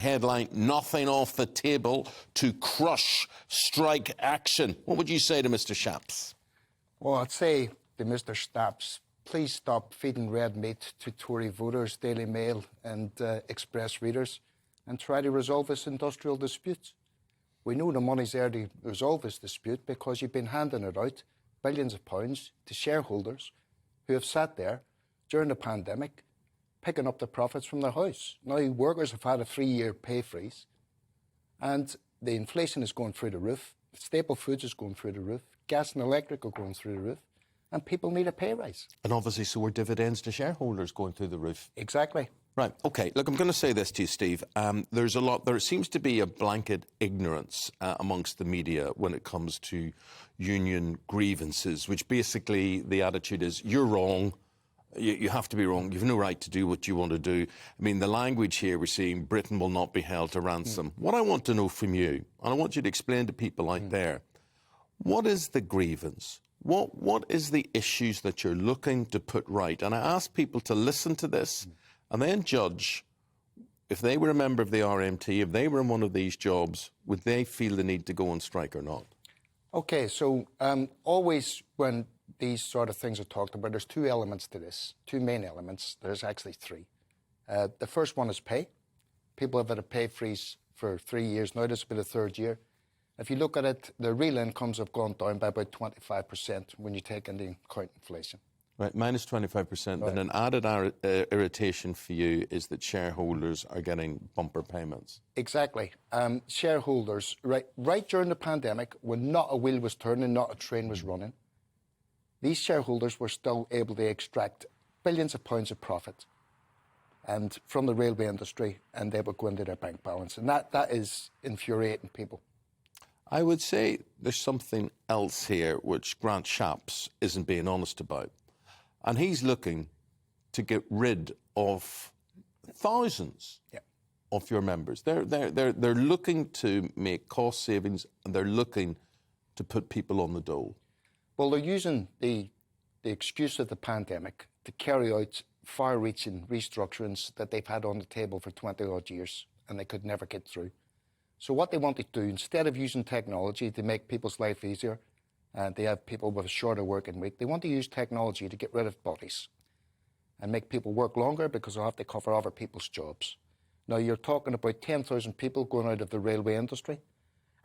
headline, "Nothing off the table to crush strike action." What would you say to Mr Shapps? Well, I'd say to Mr Shapps, please stop feeding red meat to Tory voters, Daily Mail and Express readers, and try to resolve this industrial dispute. We know the money's there to resolve this dispute because you've been handing it out, billions of pounds, to shareholders who have sat there during the pandemic picking up the profits from their house. Now, workers have had a 3-year pay freeze, and the inflation is going through the roof, staple foods is going through the roof, gas and electric are going through the roof, and people need a pay rise. And obviously, so are dividends to shareholders going through the roof. Exactly. Right, OK. Look, I'm going to say this to you, Steve. There seems to be a blanket ignorance amongst the media when it comes to union grievances, which basically the attitude is, you're wrong, you have to be wrong, you've no right to do what you want to do. I mean, the language here, we're seeing Britain will not be held to ransom. What I want to know from you, and I want you to explain to people out there, what is the grievance? What is the issues that you're looking to put right? And I ask people to listen to this and then judge if they were a member of the RMT, if they were in one of these jobs, would they feel the need to go on strike or not? OK, so always when these sort of things are talked about, there's two elements to this, two main elements. There's actually three. The first one is pay. People have had a pay freeze for 3 years now. This will be the third year. If you look at it, the real incomes have gone down by about 25% when you take into account inflation. Right, minus 25%. Right. And an added irritation for you is that shareholders are getting bumper payments. Exactly. Shareholders, right during the pandemic, when not a wheel was turning, not a train was running, these shareholders were still able to extract billions of pounds of profit and from the railway industry, and they would go into their bank balance. And that is infuriating people. I would say there's something else here which Grant Shapps isn't being honest about. And he's looking to get rid of thousands of your members. They're looking to make cost savings, and they're looking to put people on the dole. Well, they're using the excuse of the pandemic to carry out far-reaching restructurings that they've had on the table for 20-odd years, and they could never get through. So what they want to do, instead of using technology to make people's life easier, and they have people with a shorter working week, they want to use technology to get rid of bodies and make people work longer because they'll have to cover other people's jobs. Now, you're talking about 10,000 people going out of the railway industry.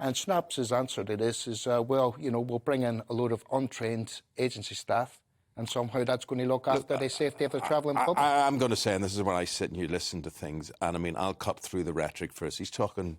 And Shapps' answer to this is, well, you know, we'll bring in a load of untrained agency staff, and somehow that's going to look after the safety of the travelling public. I'm going to say, and this is where I sit and you listen to things, and I mean, I'll cut through the rhetoric first. He's talking,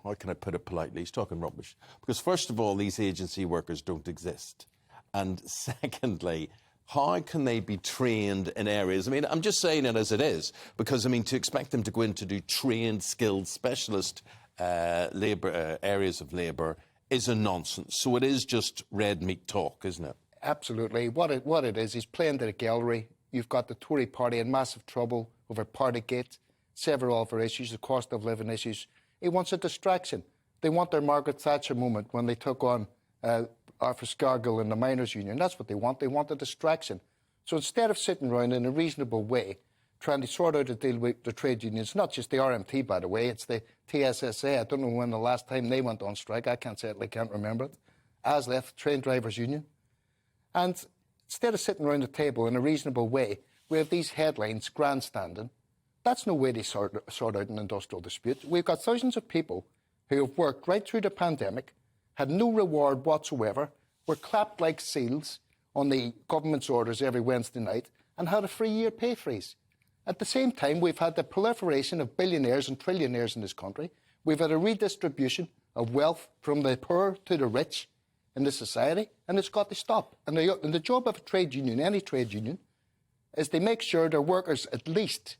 how can I put it politely? He's talking rubbish. Because first of all, these agency workers don't exist. And secondly, how can they be trained in areas? I mean, I'm just saying it as it is, because, I mean, to expect them to go in to do trained, skilled, specialist areas of labour is a nonsense. So it is just red meat talk, isn't it? Absolutely. What it is, he's playing to the gallery. You've got the Tory party in massive trouble over Partygate, several other issues, the cost of living issues. He wants a distraction. They want their Margaret Thatcher moment when they took on Arthur Scargill and the miners' union. That's what they want. They want a distraction. So instead of sitting around in a reasonable way, trying to sort out a deal with the trade unions, not just the RMT, by the way, it's the TSSA. I don't know when the last time they went on strike. I certainly can't remember it. ASLEF, Train Drivers Union. And instead of sitting around the table in a reasonable way, we have these headlines grandstanding. That's no way to sort out an industrial dispute. We've got thousands of people who have worked right through the pandemic, had no reward whatsoever, were clapped like seals on the government's orders every Wednesday night, and had a 3-year pay freeze. At the same time, we've had the proliferation of billionaires and trillionaires in this country. We've had a redistribution of wealth from the poor to the rich in this society, and it's got to stop. And the job of a trade union, any trade union, is to make sure their workers at least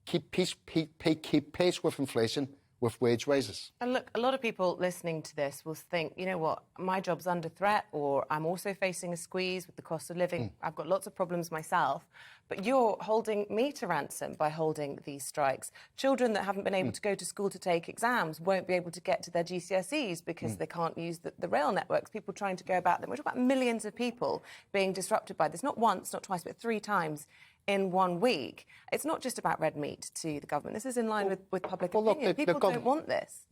keep pace with inflation with wage rises. And look, a lot of people listening to this will think, you know what, my job's under threat, or I'm also facing a squeeze with the cost of living. I've got lots of problems myself. But you're holding me to ransom by holding these strikes. Children that haven't been able to go to school to take exams won't be able to get to their GCSEs because they can't use the rail networks. People trying to go about them. We're talking about millions of people being disrupted by this, not once, not twice, but 3 times in 1 week. It's not just about red meat to the government. This is in line with public opinion. Look, people don't want this.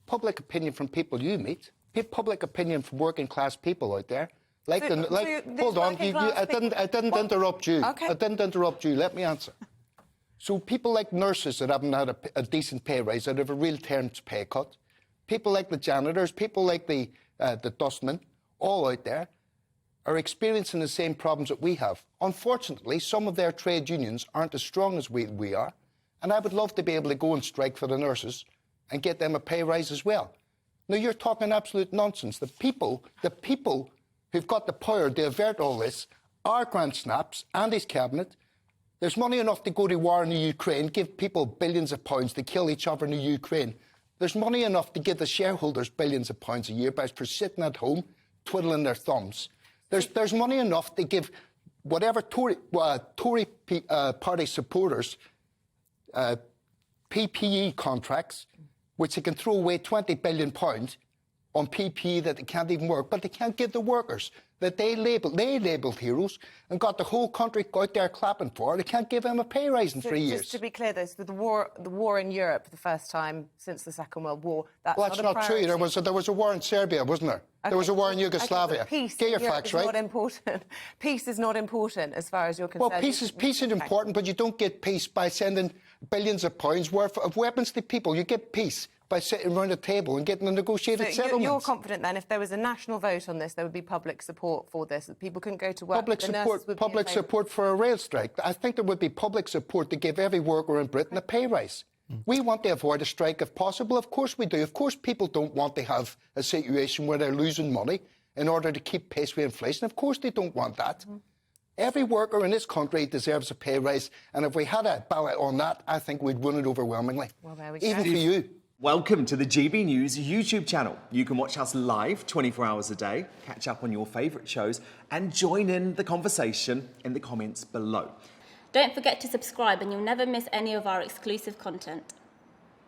Public opinion from people you meet, public opinion from working class people out there. Hold on, I didn't interrupt you. Okay. I didn't interrupt you. Let me answer. So people like nurses that haven't had a decent pay rise, that have a real terms pay cut, people like the janitors, people like the dustmen, all out there, are experiencing the same problems that we have. Unfortunately, some of their trade unions aren't as strong as we are, and I would love to be able to go and strike for the nurses and get them a pay rise as well. Now, you're talking absolute nonsense. The people who've got the power to avert all this are Grant Shapps and his cabinet. There's money enough to go to war in the Ukraine, give people billions of pounds to kill each other in the Ukraine. There's money enough to give the shareholders billions of pounds a year for sitting at home, twiddling their thumbs. There's money enough to give whatever Tory party supporters PPE contracts, which they can throw away £20 billion on PPE that they can't even work, but they can't give the workers that they labelled heroes and got the whole country out there clapping for. They can't give them a pay rise in 3 years. Just to be clear, though, so the war in Europe for the first time since the Second World War, that's not true. There was a war in Serbia, wasn't there? Okay. There was a war in Yugoslavia. Okay, peace Get your facts right. Not important. Peace is not important as far as you're concerned. Well, peace is important, but you don't get peace by sending billions of pounds worth of weapons to people. You get peace by sitting around a table and getting a negotiated settlement. You're confident then, if there was a national vote on this, there would be public support for this, that people couldn't go to work. Public support for a rail strike. I think there would be public support to give every worker in Britain a pay rise. We want to avoid a strike if possible. Of course we do. Of course people don't want to have a situation where they're losing money in order to keep pace with inflation. Of course they don't want that. Every worker in this country deserves a pay rise, and if we had a ballot on that, I think we'd win it overwhelmingly. Well, there we go. Even for you. Welcome to the GB News YouTube channel. You can watch us live 24 hours a day, catch up on your favourite shows and join in the conversation in the comments below. Don't forget to subscribe and you'll never miss any of our exclusive content.